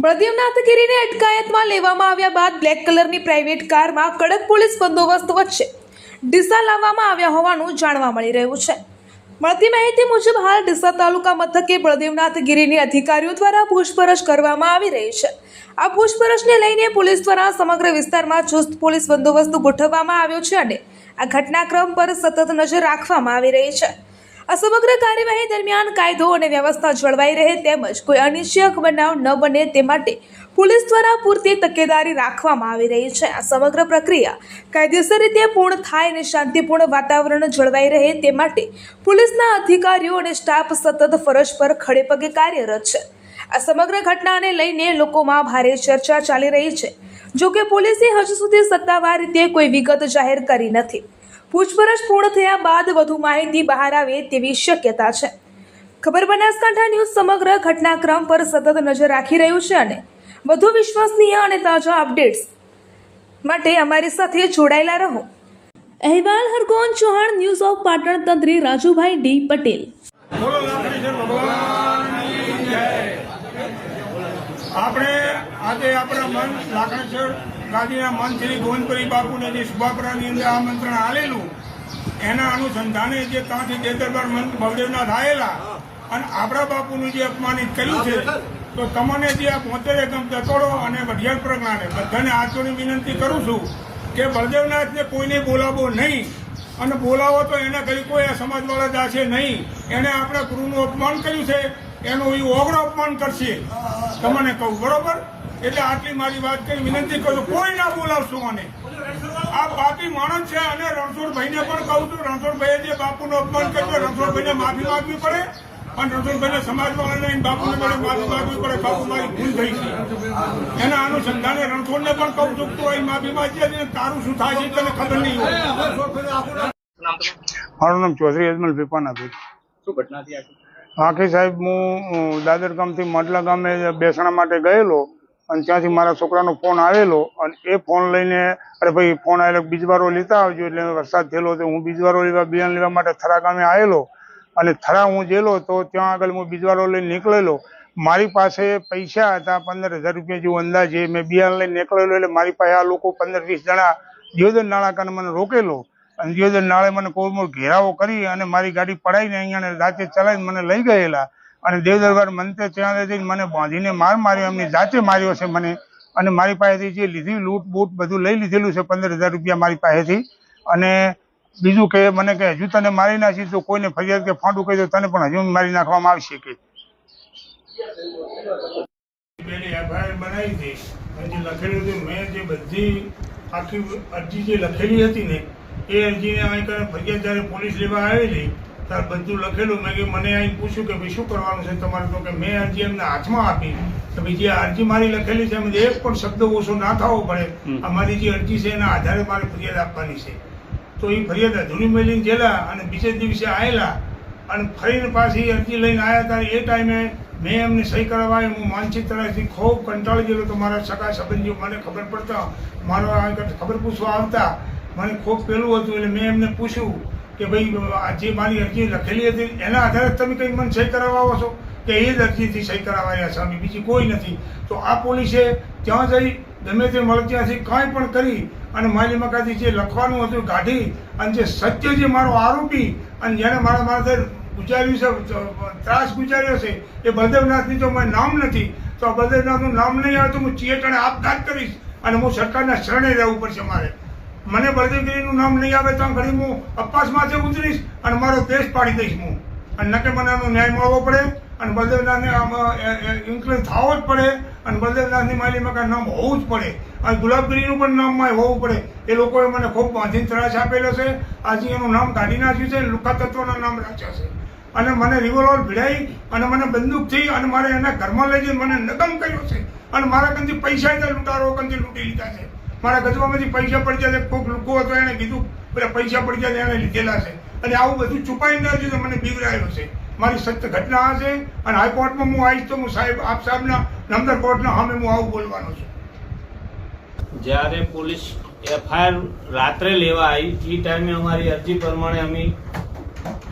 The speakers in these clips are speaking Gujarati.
બળદેવનાથગીરીને અટકાયતમાં લેવામાં આવ્યા બાદ બ્લેક કલરની પ્રાઇવેટ કારમાં કડક પોલીસ બંદોબસ્ત વચ્ચે ડીસા લાવવામાં આવ્યા હોવાનું જાણવા મળી રહ્યું છે। મળતી માહિતી મુજબ હાલ ડીસા તાલુકા મથકે બળદેવનાથગીરીની અધિકારીઓ દ્વારા પૂછપરછ કરવામાં આવી રહી છે। આ પૂછપરછને લઈને પોલીસ દ્વારા સમગ્ર વિસ્તારમાં ચુસ્ત પોલીસ બંદોબસ્ત ગોઠવવામાં આવ્યો છે અને આ ઘટનાક્રમ પર સતત નજર રાખવામાં આવી રહી છે। આ સમગ્ર કાર્યવાહી દરમિયાન કાયદો અને વ્યવસ્થા જળવાઈ રહે તેમજ કોઈ અનિચ્છનીય બનાવ ન બને તે માટે પોલીસ દ્વારા પૂરતી તકેદારી રાખવામાં આવી રહી છે। આ સમગ્ર પ્રક્રિયા કાયદેસર રીતે પૂર્ણ થાય અને શાંતિપૂર્ણ વાતાવરણ જળવાઈ રહે તે માટે પોલીસના અધિકારીઓ અને સ્ટાફ સતત ફરજ પર ખડે પગે કાર્યરત છે। આ સમગ્ર ઘટનાને લઈને લોકોમાં ભારે ચર્ચા ચાલી રહી છે। જો કે પોલીસે હજુ સુધી સત્તાવાર રીતે કોઈ વિગત જાહેર કરી નથી। પૂછપરછ પૂર્ણ થયા બાદ વધુ માહિતી બહાર આવે તેવી શક્યતા છે। ખબર બનાસકાંઠા ન્યૂઝ સમગ્ર ઘટનાક્રમ પર સતત નજર રાખી રહ્યું છે અને વધુ વિશ્વસનીય અને તાજા અપડેટ્સ માટે અમારી સાથે જોડાયેલા રહો। અહેવાલ હરગોન ચૌહાણ, ન્યૂઝ ઓફ પાટણ, તંત્રી રાજુભાઈ ડી પટેલ। આપણે આજે આપણા મન લાકણેશ્વર ગાદીના મન શ્રી ગોવિંદપુરી બાપુને જે શુભાપરાની અંદર આમંત્રણ આવેલું એના અનુસંધાને જે ત્યાંથી દેદરબાર મન બળદેવનાથ આવેલા અને આપણા બાપુનું જે અપમાનિત કર્યું છે તો તમને જે આ 72 એકમ દતોડો અને વઢિયાર પ્રજ્ઞાને બધાને હાથોની વિનંતી કરું છું કે બળદેવનાથને કોઈને બોલાવો નહીં અને બોલાવો તો એને કઈ કોઈ આ સમાજવાળા જાશે નહીં। એને આપણા ગુરુનું અપમાન કર્યું છે એનું એ ઓગળો અપમાન કરશે તમને કહું, બરોબર? એટલે આટલી મારી વાત કરી વિનંતી કરું, કોઈ ના બોલાવશું અને આ પાપી માણસ છે। અને રણછોડભાઈને પણ કહું છું, રણછોડભાઈએ જે બાપુનું અપમાન કર્યું રણછોડભાઈને માફી માંગવી પડે અને રણછોડભાઈને સમાજવાળાને બાપુને માફી માંગવી પડે। બાપુ મારી ભૂલ થઈ છે એના અનુસંધાને રણછોડને પણ કહું છું તો અહીં માફી માંગીએ, તારું શું થાય છે તને ખબર નહીં હોય। મારું નામ ચૌધરી અજમલ પીપાનાભાઈ। શું ઘટના હતી આખી સાહેબ, હું દાદર ગામથી માટલા ગામે બેસણા માટે ગયેલો અને ત્યાંથી મારા છોકરાનો ફોન આવેલો અને એ ફોન લઈને અરે ભાઈ ફોન આવેલો બીજવારો લેતા આવજો, એટલે વરસાદ થયેલો તો હું બીજવારો લેવા બિયારણ લેવા માટે થરા ગામે આવેલો અને થરા હું ગયેલો તો ત્યાં આગળ હું બીજવારો લઈને નીકળેલો। મારી પાસે પૈસા હતા 15,000 રૂપિયા જેવું અંદાજે, મેં બિયારણ લઈને નીકળેલો એટલે મારી પાસે આ લોકો 15-20 જણા દિયોદર નાળાકાને મને રોકેલો અને દિયોદર નાળે મને કોઈ ઘેરાવો કરી અને મારી ગાડી પડાવીને અહીંયા રાતે ચલાવીને મને લઈ ગયેલા અને દેવદરબાર મંત્રે ત્યાં જઈને મને બાંધીને માર્યો, એમની જાતે માર્યો છે મને અને મારી પાસેથી જે લીધી લૂંટ બૂટ બધું લઈ લીધેલું છે 15,000 રૂપિયા મારી પાસેથી। અને બીજું કે મને કે હજુ તને મારી નાખી તો કોઈને ફરિયાદ કે ફાંડું કહી દો તને પણ હજુ મારી નાખવામાં આવશે કે એફઆઈઆર બનાવી હતી અને જે લખેલું હતું મેં જે બધી આખી અરજી જે લખેલી હતી ને એ અરજીને અહીં ફરિયાદ જ્યારે પોલીસ લેવા આવેલી ત્યારે બધું લખેલું। મેં કે મને અહીં પૂછ્યું કે ભાઈ શું કરવાનું છે તમારે, તો કે મેં અરજી એમને હાથમાં આપી કે ભાઈ જે અરજી મારી લખેલી છે એમાં એક પણ શબ્દ ઓછો ના થવો પડે, અમારી જે અરજી છે એના આધારે મારે ફરિયાદ આપવાની છે। તો એ ફરિયાદ અધૂરી મેળીને ગયેલા અને બીજે દિવસે આવેલા અને ફરીને પાછી અરજી લઈને આવ્યા ત્યારે એ ટાઈમે મેં એમને સહી કરાવવા હું માનસિક તરફથી ખૂબ કંટાળી ગયેલો। તો મારા સગા સંબંધીઓ મને ખબર પડતા મારો ખબર પૂછવા આવતા મને ખૂબ પેલું હતું એટલે મેં એમને પૂછ્યું કે ભાઈ જે મારી અરજી લખેલી હતી એના આધારે તમે કંઈ મને સહી કરાવવા આવો છો કે એ જ અરજીથી સહી કરાવવા સ્વામી, બીજી કોઈ નથી। તો આ પોલીસે ત્યાં જઈ ગમે તે મળે ત્યાંથી કાંઈ પણ કરી અને મારી મકાથી જે લખવાનું હતું કાઢી અને જે સત્ય જે મારો આરોપી અને જેને મારા માથે ગુજાર્યું છે ત્રાસ ગુજાર્યો છે એ બળદેવનાથની જો મારું નામ નથી તો આ બળદેવનાથનું નામ નહીં આવે તો હું ચેટણે આપઘાત કરીશ અને હું સરકારના શરણે રહેવું પડશે મારે। મને બળદેવગીરીનું નામ નહીં આવે તો ઘડી હું અપવાસ માથે ઉતરીશ અને મારો દેશ પાડી દઈશ હું અને નકે મને આનો ન્યાય મળવો પડે અને બળદેવનાથને ઇન્ક્લુડ થવો જ પડે અને બળદેવનાથની માલી મકા નામ હોવું જ પડે અને ગુલાબગીરીનું પણ નામમાં હોવું પડે। એ લોકોએ મને ખૂબ બાંધીને ત્રાસ આપેલો છે, આજે એનું નામ કાઢી નાખ્યું છે, લુકા તત્વના નામ રાખ્યા છે અને મને રિવોલ્વર ભીડાઈ અને મને બંદૂકથી અને મારે એના ઘરમાં લઈ જઈને મને નગમ કર્યો છે અને મારા કંથી પૈસા લૂંટારો કંથી લૂંટી લીધા છે। મારા ગજવામાંથી પૈસા પડી જાય કોઈક લોકો હતો એને કીધું પેલા પૈસા પડી જાય એને લીધેલા છે અને આવું બધું છુપાઈને ના તો મને બીવરાયેલો છે। મારી સત્ય ઘટના આ છે અને હાઈકોર્ટમાં હું આવીશ તો હું સાહેબ આપ સાહેબના નામદાર કોર્ટના સામે હું આવું બોલવાનો છું। જ્યારે પોલીસ એફઆઈઆર રાત્રે લેવા આવી એ ટાઈમે અમારી અરજી પ્રમાણે અમે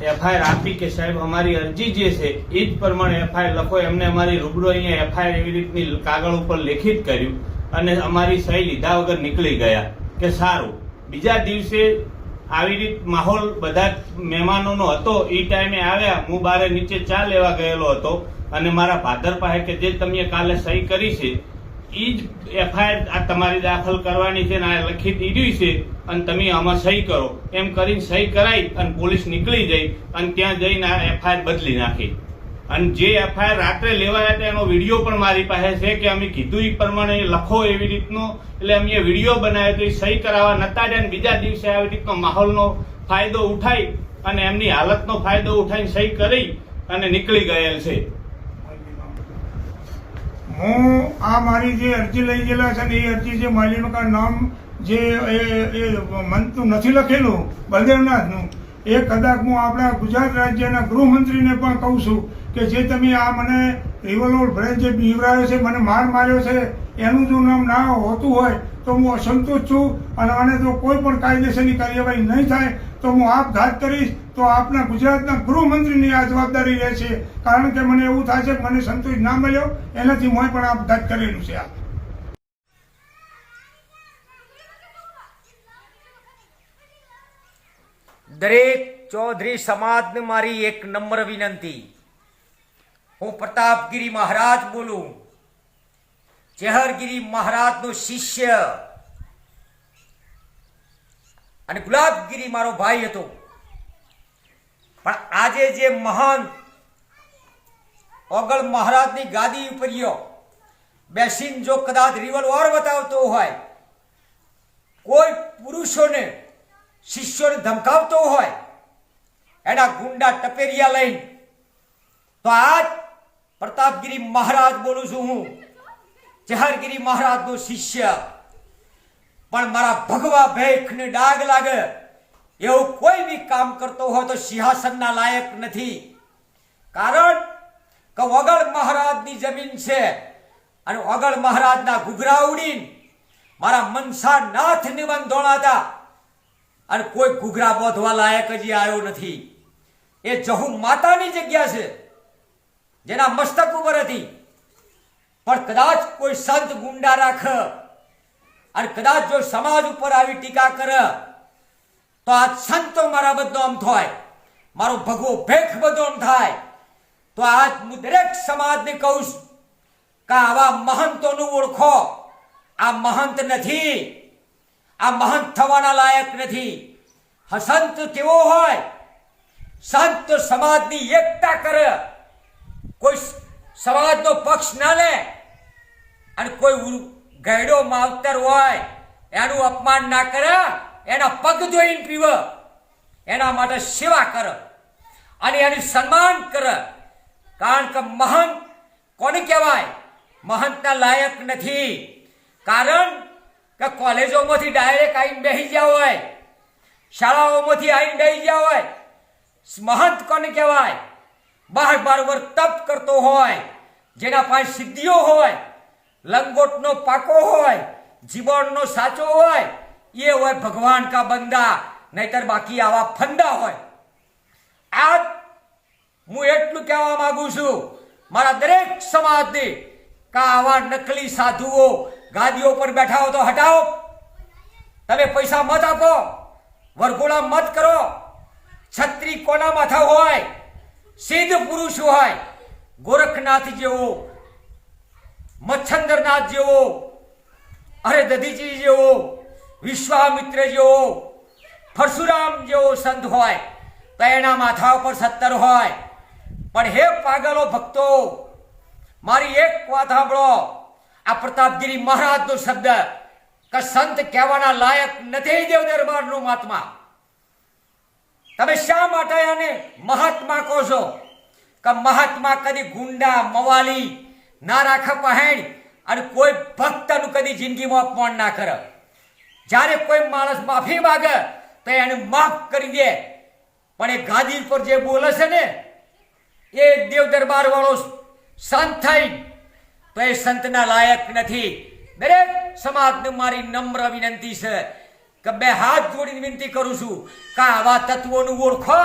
એફઆઈઆર આપી કે સાહેબ અમારી અરજી જે છે એ જ પ્રમાણે એફઆઈઆર લખો. એમને અમારી રૂબરૂ અહીંયા એફઆઈઆર એવી રીતની કાગળ ઉપર લેખિત કર્યું અને અમારી સહી લીધા વગર નીકળી ગયા કે સારું. બીજા દિવસે આવી રીત માહોલ બધા મહેમાનોનો હતો. એ ટાઈમે આવ્યા, હું બારે નીચે ચા લેવા ગયેલો હતો અને મારા ફાધર પાસે કે જે તમે કાલે સહી કરી છે એ જ એફઆઈઆર આ તમારી દાખલ કરવાની છે ને આ લખી દીધી છે અને તમે આમાં સહી કરો એમ કરીને સહી કરાવી અને પોલીસ નીકળી જઈ અને ત્યાં જઈને આ એફઆઈઆર બદલી નાખી. અને જે એફઆઈઆર રાત્રે લેવાયા હતા એનો વિડીયો પણ મારી પાસે છે કે અમે કીધું એ પ્રમાણે લખો એવી રીતનો, એટલે અમે વિડીયો બનાવ્યો તો એ સહી કરાવવા નતા જાય અને બીજા દિવસે આવી રીતનો માહોલનો ફાયદો ઉઠાઈ અને એમની હાલતનો ફાયદો ઉઠાઈને સહી કરી અને નીકળી ગયેલ છે. હું આ મારી જે અરજી લઈ ગયેલા છે ને એ અરજી જે માલિકનું નામ જે એ મંતનું નથી લખેલું બલદેવનાથનું, એ કદાચ હું આપણા ગુજરાત રાજ્યના ગૃહમંત્રીને પણ કહું છું કે જે તમે આ મને રિવોલ્વર ભરે જે બીવરાયો છે, મને માર માર્યો છે, એનું જો નામ ના હોતું હોય તો હું અસંતોષ છું અને આને જો કોઈ પણ કાયદેસરની કાર્યવાહી નહીં થાય તો હું આપઘાત કરીશ. તો આપના ગુજરાતના ગૃહમંત્રીની આ જવાબદારી રહેશે, કારણ કે મને એવું થાય છે કે મને સંતોષ ના મળ્યો એનાથી મેં પણ આપઘાત કરેલું છે. દરેક ચૌધરી સમાજને મારી એક નમ્ર વિનંતી. હું પ્રતાપગીરી મહારાજ બોલું, ચેહરગીરી મહારાજનો શિષ્ય અને ગુલાબગીરી મારો ભાઈ હતો. પણ આજે જે મહાન ઓગળ મહારાજની ગાદી ઉપર બેસીને જો કદાચ રિવોલ્વર બતાવતો હોય, કોઈ પુરુષોને શિષ્યોને ધમકાવતો હોય, એના ગુંડા ટપેરિયા લઈને, તો આજ પ્રતાપગીરી મહારાજ બોલું છું, હું ચેહરગીરી મહારાજનો શિષ્ય. પણ મારા ભગવા ભેખને ડાગ લાગે એવું કોઈ બી કામ કરતો હોય તો સિંહાસનના લાયક નથી. કારણ કે ઓગળ મહારાજની જમીન છે અને ઓગળ મહારાજના ઘૂઘરા ઉડીને મારા મનસા નાથ નિબંધોણા હતા અને કોઈ ઘૂઘરા બોધવા લાયક હજી આવ્યો નથી. એ જહુ માતાની જગ્યા છે જેના મસ્તક ઉપર હતી. પણ કદાચ કોઈ સંત ગુંડા રાખે અને કદાચ જો સમાજ ઉપર આવી ટીકા કરે તો આ સંતો મારા બદનામ થાય, મારો ભગવો ભેખ બદનામ થાય. તો આજ હું દરેક સમાજને કહું છું કે આવા મહંતોનું ઓળખો. આ મહંત નથી, આ મહંત થવાના લાયક નથી. સંત કેવો હોય? સંત સમાજની એકતા કરે, કોઈ સમાજનો પક્ષ ના લે અને કોઈ ગયડો માવતર હોય એનું અપમાન ના કરે, એના પગ ધોઈને પીવે, એના માટે સેવા કરે અને એનું સન્માન કરે. કારણ કે મહંત કોને કહેવાય? મહંતના લાયક નથી. કારણ કે કોલેજોમાંથી ડાયરેક્ટ આવીને બેસી ગયા હોય, શાળાઓમાંથી આવીને બેસી ગયા હોય. મહંત કોને કહેવાય? 12 વર્ષ તપ કરતો હોય, જેના પાસે સિદ્ધિઓ હોય, લંગોટનો પાકો હોય, જીવનનો સાચો હોય, એ હોય ભગવાન કા બંદા. નહીતર બાકી આવા ફંદા હોય. આજ હું એટલું કહેવા માંગુ છું મારા દરેક સમાજને કે આવા નકલી સાધુઓ ગાદીઓ પર બેઠા હો તો હટાવો. તમે પૈસા મત આપો, વરઘોડા મત કરો. છત્રી કોના માથા હોય? સિદ્ધ પુરુષ હોય, ગોરખનાથ જેવો, મચ્છંદરનાથ જેવો, અરે દધીજી જેવો, વિશ્વામિત્ર જેવો, પરશુરામ જેવો સંત હોય તો એના માથા ઉપર 70 હોય. પણ હે પાગલો ભક્તો, મારી એક વાત સાંભળો. આ પ્રતાપગીરી મહારાજનો શબ્દ કે સંત કહેવાના લાયક નથી દેવ દરબારનો મહાત્મા. તમે શા માટે આને મહાત્મા કહો છો? કે મહાત્મા કદી ગુંડા મવાલી ના રાખે પહેણ અને કોઈ ભક્તનું કદી જિંદગીમાં અપમાન ના કરે. જ્યારે કોઈ માણસ માફી માગે તો એને માફ કરી દે. પણ એ ગાદી પર જે બોલે છે ને એ દેવ દરબાર વાળો સંત થઈ તો એ સંતના લાયક નથી. દરેક સમાજને મારી નમ્ર વિનંતી છે કે બે હાથ જોડીને વિનંતી કરું છું કે આવા તત્વોનું ઓળખો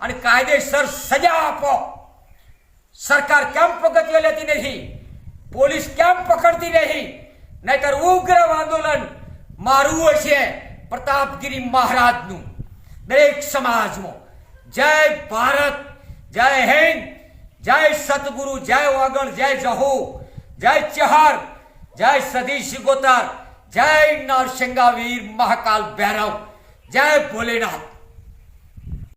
અને કાયદેસર સજા આપો. સરકાર કેમ પગથિયા લેતી નથી? પોલીસ કેમ પકડતી નહીં? નહીતર ઉગ્ર આંદોલન મારવું હશે પ્રતાપગીરી મહારાજનું દરેક સમાજમાં. જય ભારત, જય હિન્દ, જય સતગુરુ, જય વાગડ, જય જહુ, જય ચહાર, જય સદી શિગોતર, જય નરસિંહા વીર મહાકાલ ભૈરવ, જય ભોલેનાથ.